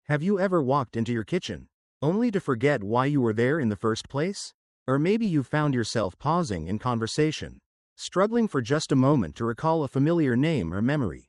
Have you ever walked into your kitchen, only to forget why you were there in the first place? Or maybe you found yourself pausing in conversation, struggling for just a moment to recall a familiar name or memory.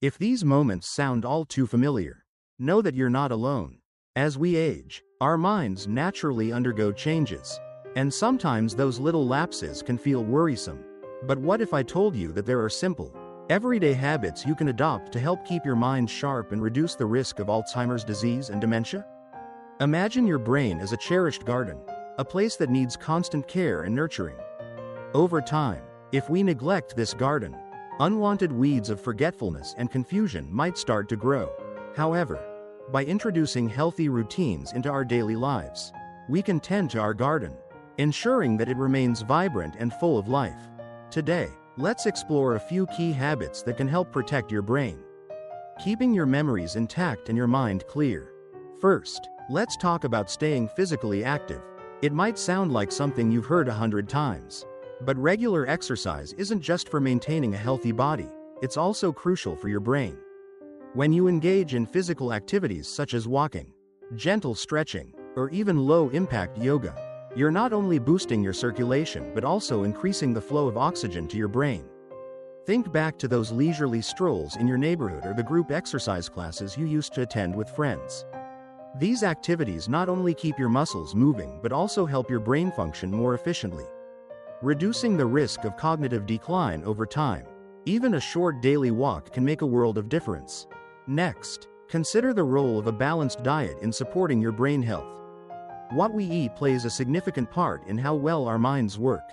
If these moments sound all too familiar, know that you're not alone. As we age, our minds naturally undergo changes, and sometimes those little lapses can feel worrisome. But what if I told you that there are simple, everyday habits you can adopt to help keep your mind sharp and reduce the risk of Alzheimer's disease and dementia? Imagine your brain as a cherished garden, a place that needs constant care and nurturing. Over time, if we neglect this garden, unwanted weeds of forgetfulness and confusion might start to grow. However, by introducing healthy routines into our daily lives, we can tend to our garden, ensuring that it remains vibrant and full of life. Today, let's explore a few key habits that can help protect your brain, keeping your memories intact and your mind clear. First, let's talk about staying physically active. It might sound like something you've heard 100 times, but regular exercise isn't just for maintaining a healthy body, it's also crucial for your brain. When you engage in physical activities such as walking, gentle stretching, or even low-impact yoga, you're not only boosting your circulation but also increasing the flow of oxygen to your brain. Think back to those leisurely strolls in your neighborhood or the group exercise classes you used to attend with friends. These activities not only keep your muscles moving but also help your brain function more efficiently, reducing the risk of cognitive decline over time. Even a short daily walk can make a world of difference. Next, consider the role of a balanced diet in supporting your brain health. What we eat plays a significant part in how well our minds work.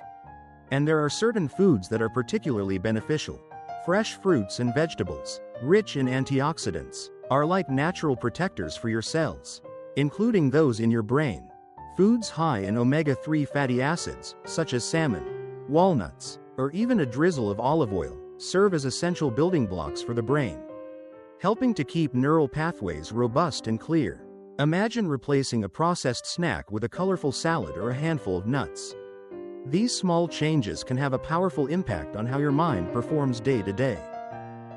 And there are certain foods that are particularly beneficial. Fresh fruits and vegetables, rich in antioxidants, are like natural protectors for your cells, including those in your brain. Foods high in omega-3 fatty acids, such as salmon, walnuts, or even a drizzle of olive oil, serve as essential building blocks for the brain, helping to keep neural pathways robust and clear. Imagine replacing a processed snack with a colorful salad or a handful of nuts. These small changes can have a powerful impact on how your mind performs day to day.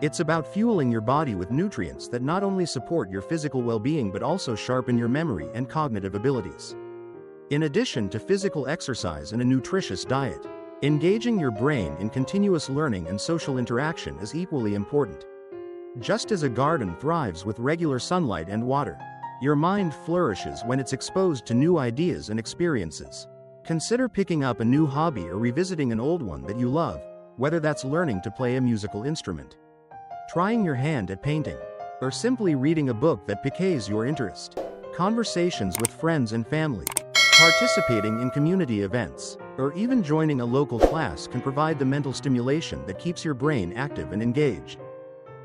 It's about fueling your body with nutrients that not only support your physical well-being but also sharpen your memory and cognitive abilities. In addition to physical exercise and a nutritious diet, engaging your brain in continuous learning and social interaction is equally important. Just as a garden thrives with regular sunlight and water, your mind flourishes when it's exposed to new ideas and experiences. Consider picking up a new hobby or revisiting an old one that you love, whether that's learning to play a musical instrument, trying your hand at painting, or simply reading a book that piques your interest. Conversations with friends and family, participating in community events, or even joining a local class can provide the mental stimulation that keeps your brain active and engaged.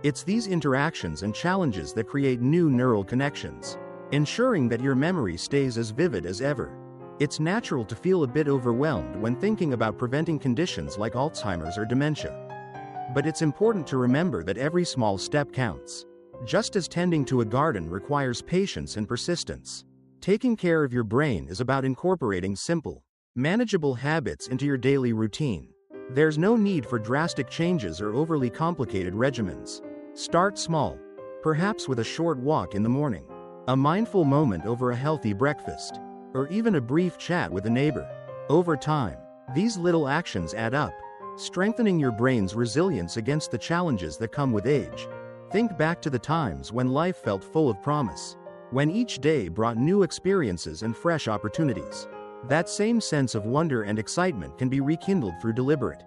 It's these interactions and challenges that create new neural connections, ensuring that your memory stays as vivid as ever. It's natural to feel a bit overwhelmed when thinking about preventing conditions like Alzheimer's or dementia. But it's important to remember that every small step counts. Just as tending to a garden requires patience and persistence, taking care of your brain is about incorporating simple, manageable habits into your daily routine. There's no need for drastic changes or overly complicated regimens. Start small, perhaps with a short walk in the morning, a mindful moment over a healthy breakfast, or even a brief chat with a neighbor. Over time, these little actions add up, strengthening your brain's resilience against the challenges that come with age. Think back to the times when life felt full of promise, when each day brought new experiences and fresh opportunities. That same sense of wonder and excitement can be rekindled through deliberate,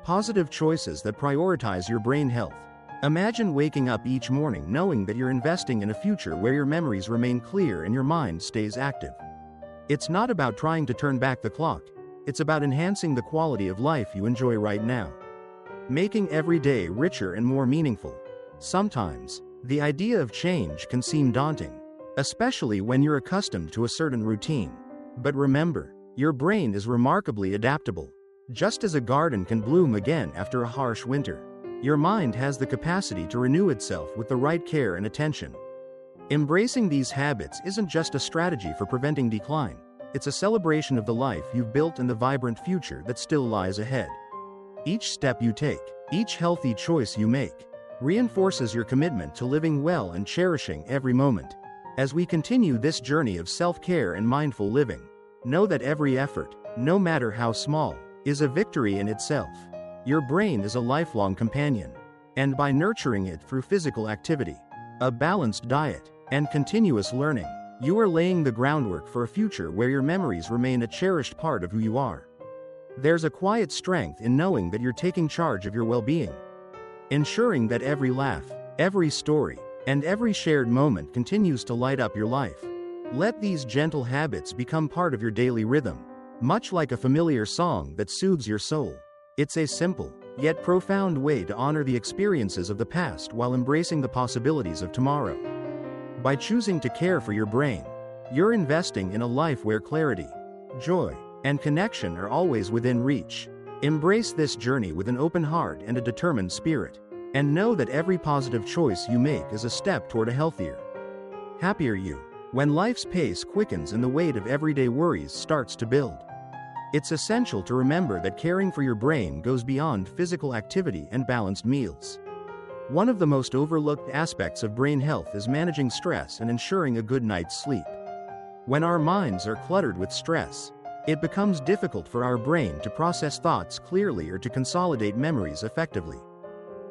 positive choices that prioritize your brain health. Imagine waking up each morning knowing that you're investing in a future where your memories remain clear and your mind stays active. It's not about trying to turn back the clock, it's about enhancing the quality of life you enjoy right now, making every day richer and more meaningful. Sometimes, the idea of change can seem daunting, especially when you're accustomed to a certain routine. But remember, your brain is remarkably adaptable. Just as a garden can bloom again after a harsh winter, your mind has the capacity to renew itself with the right care and attention. Embracing these habits isn't just a strategy for preventing decline, it's a celebration of the life you've built and the vibrant future that still lies ahead. Each step you take, each healthy choice you make, reinforces your commitment to living well and cherishing every moment. As we continue this journey of self-care and mindful living, know that every effort, no matter how small, is a victory in itself. Your brain is a lifelong companion, and by nurturing it through physical activity, a balanced diet, and continuous learning, you are laying the groundwork for a future where your memories remain a cherished part of who you are. There's a quiet strength in knowing that you're taking charge of your well-being, ensuring that every laugh, every story, and every shared moment continues to light up your life. Let these gentle habits become part of your daily rhythm, much like a familiar song that soothes your soul. It's a simple, yet profound way to honor the experiences of the past while embracing the possibilities of tomorrow. By choosing to care for your brain, you're investing in a life where clarity, joy, and connection are always within reach. Embrace this journey with an open heart and a determined spirit, and know that every positive choice you make is a step toward a healthier, happier you. When life's pace quickens and the weight of everyday worries starts to build, it's essential to remember that caring for your brain goes beyond physical activity and balanced meals. One of the most overlooked aspects of brain health is managing stress and ensuring a good night's sleep. When our minds are cluttered with stress, it becomes difficult for our brain to process thoughts clearly or to consolidate memories effectively.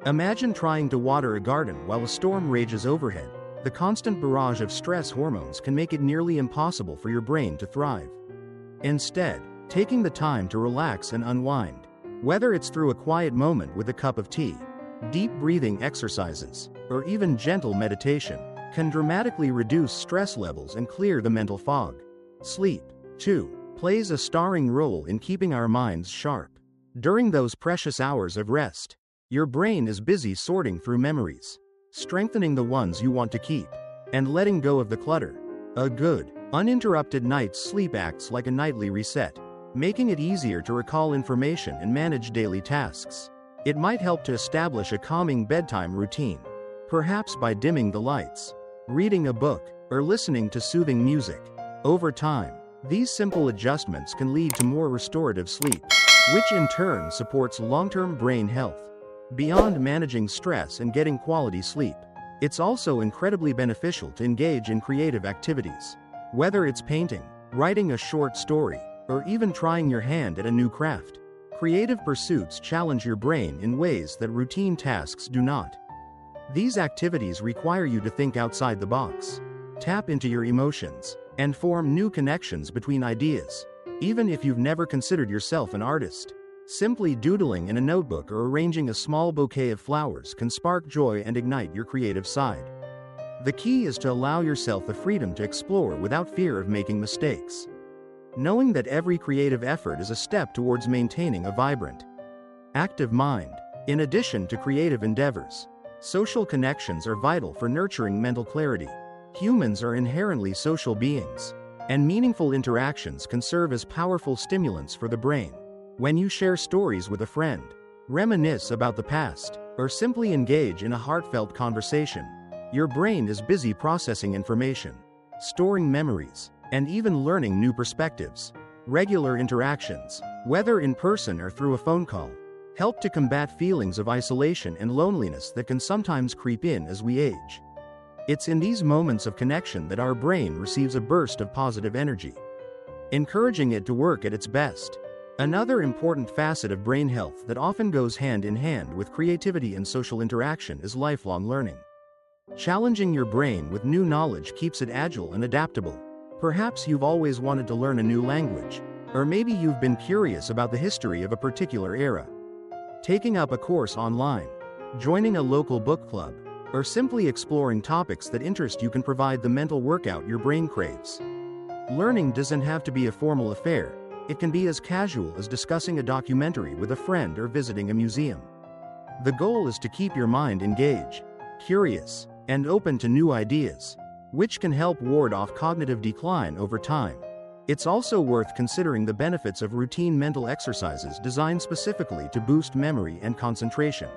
Imagine trying to water a garden while a storm rages overhead. The constant barrage of stress hormones can make it nearly impossible for your brain to thrive. Instead, taking the time to relax and unwind, whether it's through a quiet moment with a cup of tea, deep breathing exercises, or even gentle meditation, can dramatically reduce stress levels and clear the mental fog. Sleep, too, plays a starring role in keeping our minds sharp. During those precious hours of rest, your brain is busy sorting through memories, strengthening the ones you want to keep, and letting go of the clutter. A good, uninterrupted night's sleep acts like a nightly reset, making it easier to recall information and manage daily tasks. It might help to establish a calming bedtime routine, perhaps by dimming the lights, reading a book, or listening to soothing music. Over time, these simple adjustments can lead to more restorative sleep, which in turn supports long-term brain health. Beyond managing stress and getting quality sleep, it's also incredibly beneficial to engage in creative activities. Whether it's painting, writing a short story, or even trying your hand at a new craft, creative pursuits challenge your brain in ways that routine tasks do not. These activities require you to think outside the box, tap into your emotions, and form new connections between ideas. Even if you've never considered yourself an artist, simply doodling in a notebook or arranging a small bouquet of flowers can spark joy and ignite your creative side. The key is to allow yourself the freedom to explore without fear of making mistakes, knowing that every creative effort is a step towards maintaining a vibrant, active mind. In addition to creative endeavors, social connections are vital for nurturing mental clarity. Humans are inherently social beings, and meaningful interactions can serve as powerful stimulants for the brain. When you share stories with a friend, reminisce about the past, or simply engage in a heartfelt conversation, your brain is busy processing information, storing memories, and even learning new perspectives. Regular interactions, whether in person or through a phone call, help to combat feelings of isolation and loneliness that can sometimes creep in as we age. It's in these moments of connection that our brain receives a burst of positive energy, encouraging it to work at its best. Another important facet of brain health that often goes hand in hand with creativity and social interaction is lifelong learning. Challenging your brain with new knowledge keeps it agile and adaptable. Perhaps you've always wanted to learn a new language, or maybe you've been curious about the history of a particular era. Taking up a course online, joining a local book club, or simply exploring topics that interest you can provide the mental workout your brain craves. Learning doesn't have to be a formal affair. It can be as casual as discussing a documentary with a friend or visiting a museum. The goal is to keep your mind engaged, curious, and open to new ideas, which can help ward off cognitive decline over time. It's also worth considering the benefits of routine mental exercises designed specifically to boost memory and concentration.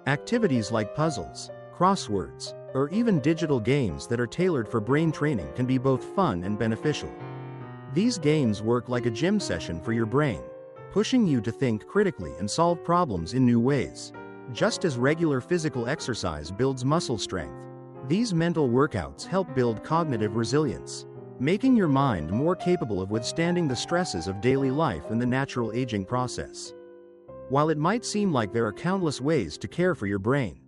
Activities like puzzles, crosswords, or even digital games that are tailored for brain training can be both fun and beneficial. These games work like a gym session for your brain, pushing you to think critically and solve problems in new ways. Just as regular physical exercise builds muscle strength, These mental workouts help build cognitive resilience, making your mind more capable of withstanding the stresses of daily life and the natural aging process. While it might seem like there are countless ways to care for your brain,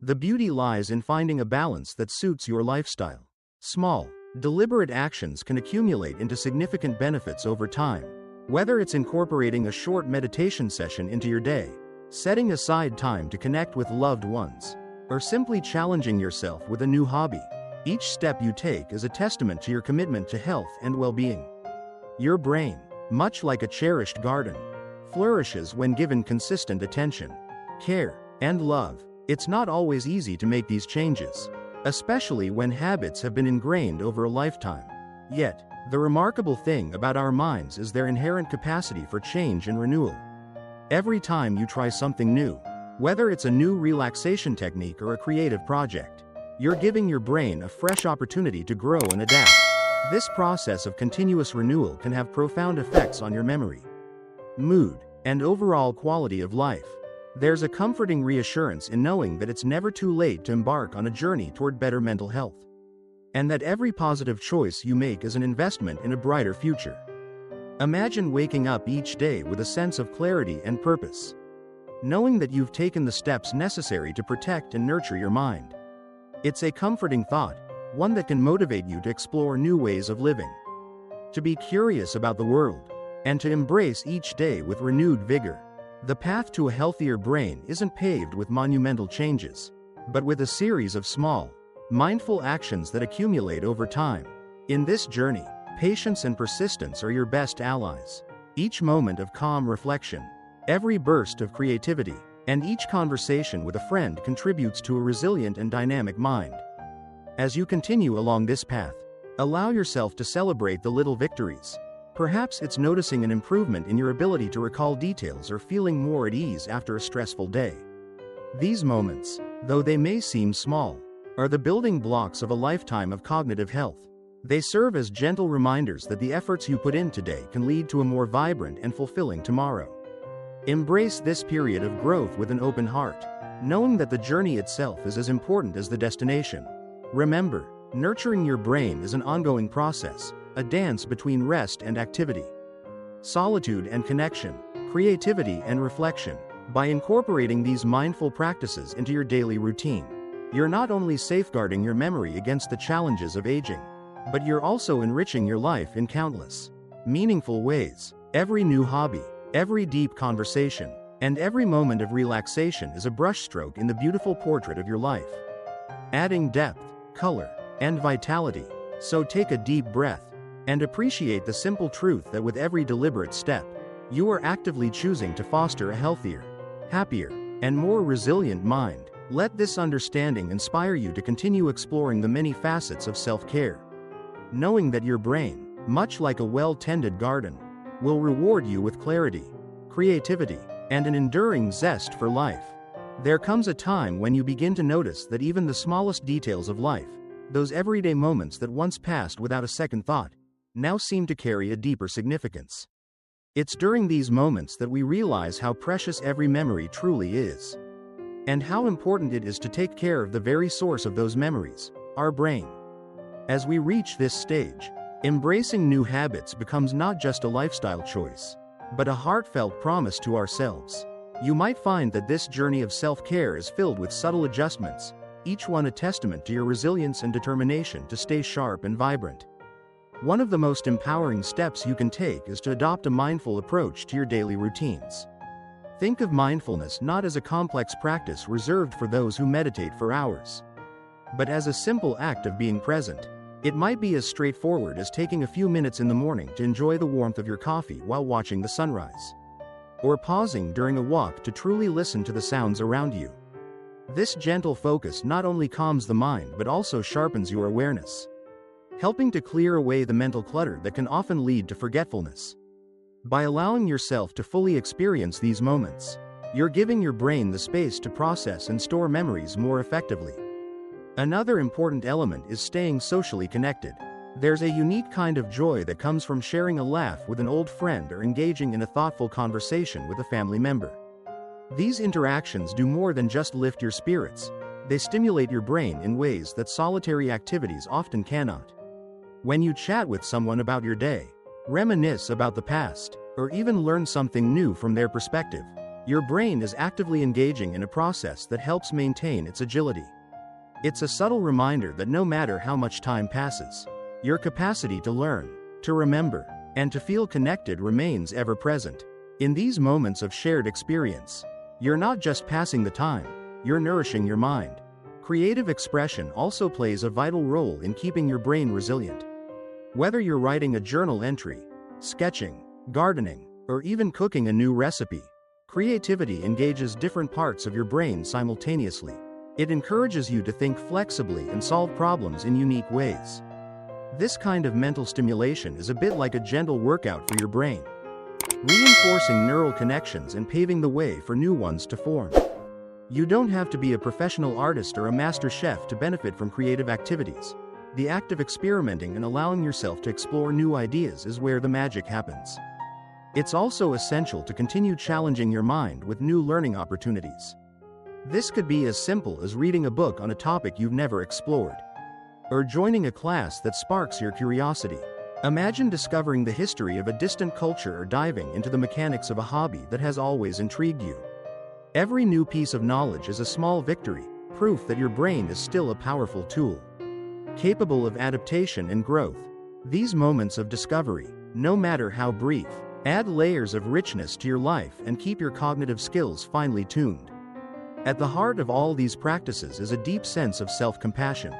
the beauty lies in finding a balance that suits your lifestyle. Small, deliberate actions can accumulate into significant benefits over time. Whether it's incorporating a short meditation session into your day, setting aside time to connect with loved ones, or simply challenging yourself with a new hobby, each step you take is a testament to your commitment to health and well-being. Your brain, much like a cherished garden, flourishes when given consistent attention, care, and love. It's not always easy to make these changes, especially when habits have been ingrained over a lifetime. Yet, the remarkable thing about our minds is their inherent capacity for change and renewal. Every time you try something new, whether it's a new relaxation technique or a creative project, you're giving your brain a fresh opportunity to grow and adapt. This process of continuous renewal can have profound effects on your memory, mood, and overall quality of life. There's a comforting reassurance in knowing that it's never too late to embark on a journey toward better mental health, and that every positive choice you make is an investment in a brighter future. Imagine waking up each day with a sense of clarity and purpose, knowing that you've taken the steps necessary to protect and nurture your mind. It's a comforting thought, one that can motivate you to explore new ways of living, to be curious about the world, and to embrace each day with renewed vigor. The path to a healthier brain isn't paved with monumental changes, but with a series of small, mindful actions that accumulate over time. In this journey, patience and persistence are your best allies. Each moment of calm reflection, every burst of creativity, and each conversation with a friend contributes to a resilient and dynamic mind. As you continue along this path, allow yourself to celebrate the little victories. Perhaps it's noticing an improvement in your ability to recall details or feeling more at ease after a stressful day. These moments, though they may seem small, are the building blocks of a lifetime of cognitive health. They serve as gentle reminders that the efforts you put in today can lead to a more vibrant and fulfilling tomorrow. Embrace this period of growth with an open heart, knowing that the journey itself is as important as the destination. Remember, nurturing your brain is an ongoing process, a dance between rest and activity, solitude and connection, creativity and reflection. By incorporating these mindful practices into your daily routine, you're not only safeguarding your memory against the challenges of aging, but you're also enriching your life in countless, meaningful ways. Every new hobby, every deep conversation, and every moment of relaxation is a brushstroke in the beautiful portrait of your life, adding depth, color, and vitality. So take a deep breath and appreciate the simple truth that with every deliberate step, you are actively choosing to foster a healthier, happier, and more resilient mind. Let this understanding inspire you to continue exploring the many facets of self-care, knowing that your brain, much like a well-tended garden, will reward you with clarity, creativity, and an enduring zest for life. There comes a time when you begin to notice that even the smallest details of life, those everyday moments that once passed without a second thought, now seem to carry a deeper significance. It's during these moments that we realize how precious every memory truly is, and how important it is to take care of the very source of those memories, our brain. As we reach this stage, embracing new habits becomes not just a lifestyle choice, but a heartfelt promise to ourselves. You might find that this journey of self-care is filled with subtle adjustments, each one a testament to your resilience and determination to stay sharp and vibrant. One of the most empowering steps you can take is to adopt a mindful approach to your daily routines. Think of mindfulness not as a complex practice reserved for those who meditate for hours, but as a simple act of being present. It might be as straightforward as taking a few minutes in the morning to enjoy the warmth of your coffee while watching the sunrise, or pausing during a walk to truly listen to the sounds around you. This gentle focus not only calms the mind but also sharpens your awareness, helping to clear away the mental clutter that can often lead to forgetfulness. By allowing yourself to fully experience these moments, you're giving your brain the space to process and store memories more effectively. Another important element is staying socially connected. There's a unique kind of joy that comes from sharing a laugh with an old friend or engaging in a thoughtful conversation with a family member. These interactions do more than just lift your spirits. They stimulate your brain in ways that solitary activities often cannot. When you chat with someone about your day, reminisce about the past, or even learn something new from their perspective, your brain is actively engaging in a process that helps maintain its agility. It's a subtle reminder that no matter how much time passes, your capacity to learn, to remember, and to feel connected remains ever present. In these moments of shared experience, you're not just passing the time, you're nourishing your mind. Creative expression also plays a vital role in keeping your brain resilient. Whether you're writing a journal entry, sketching, gardening, or even cooking a new recipe, creativity engages different parts of your brain simultaneously. It encourages you to think flexibly and solve problems in unique ways. This kind of mental stimulation is a bit like a gentle workout for your brain, reinforcing neural connections and paving the way for new ones to form. You don't have to be a professional artist or a master chef to benefit from creative activities. The act of experimenting and allowing yourself to explore new ideas is where the magic happens. It's also essential to continue challenging your mind with new learning opportunities. This could be as simple as reading a book on a topic you've never explored, or joining a class that sparks your curiosity. Imagine discovering the history of a distant culture or diving into the mechanics of a hobby that has always intrigued you. Every new piece of knowledge is a small victory, proof that your brain is still a powerful tool, capable of adaptation and growth. These moments of discovery, no matter how brief, add layers of richness to your life and keep your cognitive skills finely tuned. At the heart of all these practices is a deep sense of self-compassion.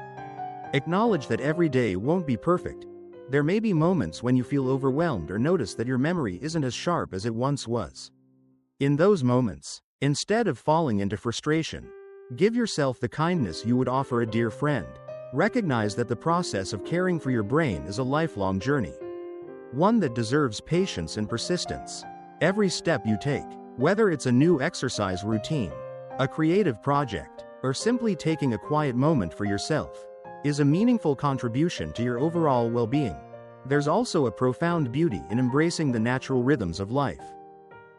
Acknowledge that every day won't be perfect. There may be moments when you feel overwhelmed or notice that your memory isn't as sharp as it once was. In those moments, instead of falling into frustration, give yourself the kindness you would offer a dear friend. Recognize that the process of caring for your brain is a lifelong journey, one that deserves patience and persistence. Every step you take, whether it's a new exercise routine, a creative project, or simply taking a quiet moment for yourself, is a meaningful contribution to your overall well-being. There's also a profound beauty in embracing the natural rhythms of life.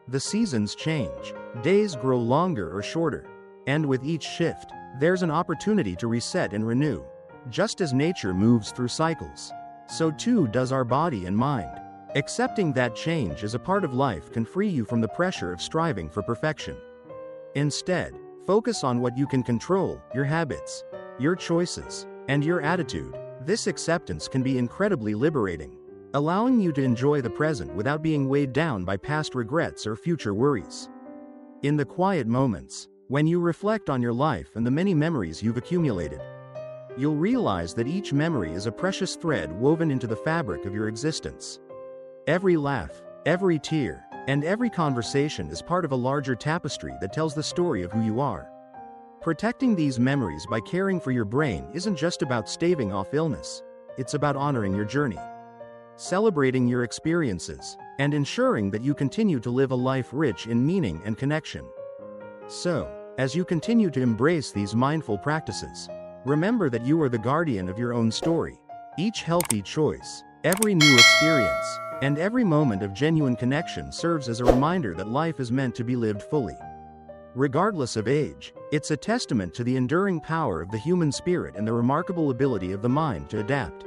The seasons change, days grow longer or shorter, and with each shift, there's an opportunity to reset and renew. Just as nature moves through cycles, so too does our body and mind. Accepting that change as a part of life can free you from the pressure of striving for perfection. Instead, focus on what you can control: your habits, your choices, and your attitude. This acceptance can be incredibly liberating, allowing you to enjoy the present without being weighed down by past regrets or future worries. In the quiet moments, when you reflect on your life and the many memories you've accumulated, you'll realize that each memory is a precious thread woven into the fabric of your existence. Every laugh, every tear, and every conversation is part of a larger tapestry that tells the story of who you are. Protecting these memories by caring for your brain isn't just about staving off illness, it's about honoring your journey, celebrating your experiences, and ensuring that you continue to live a life rich in meaning and connection. So, as you continue to embrace these mindful practices, remember that you are the guardian of your own story. Each healthy choice, every new experience, and every moment of genuine connection serves as a reminder that life is meant to be lived fully. Regardless of age, it's a testament to the enduring power of the human spirit and the remarkable ability of the mind to adapt,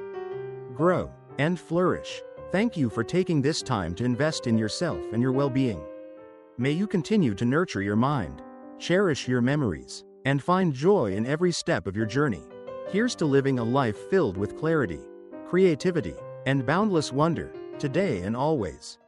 grow, and flourish. Thank you for taking this time to invest in yourself and your well-being. May you continue to nurture your mind, cherish your memories, and find joy in every step of your journey. Here's to living a life filled with clarity, creativity, and boundless wonder, today and always.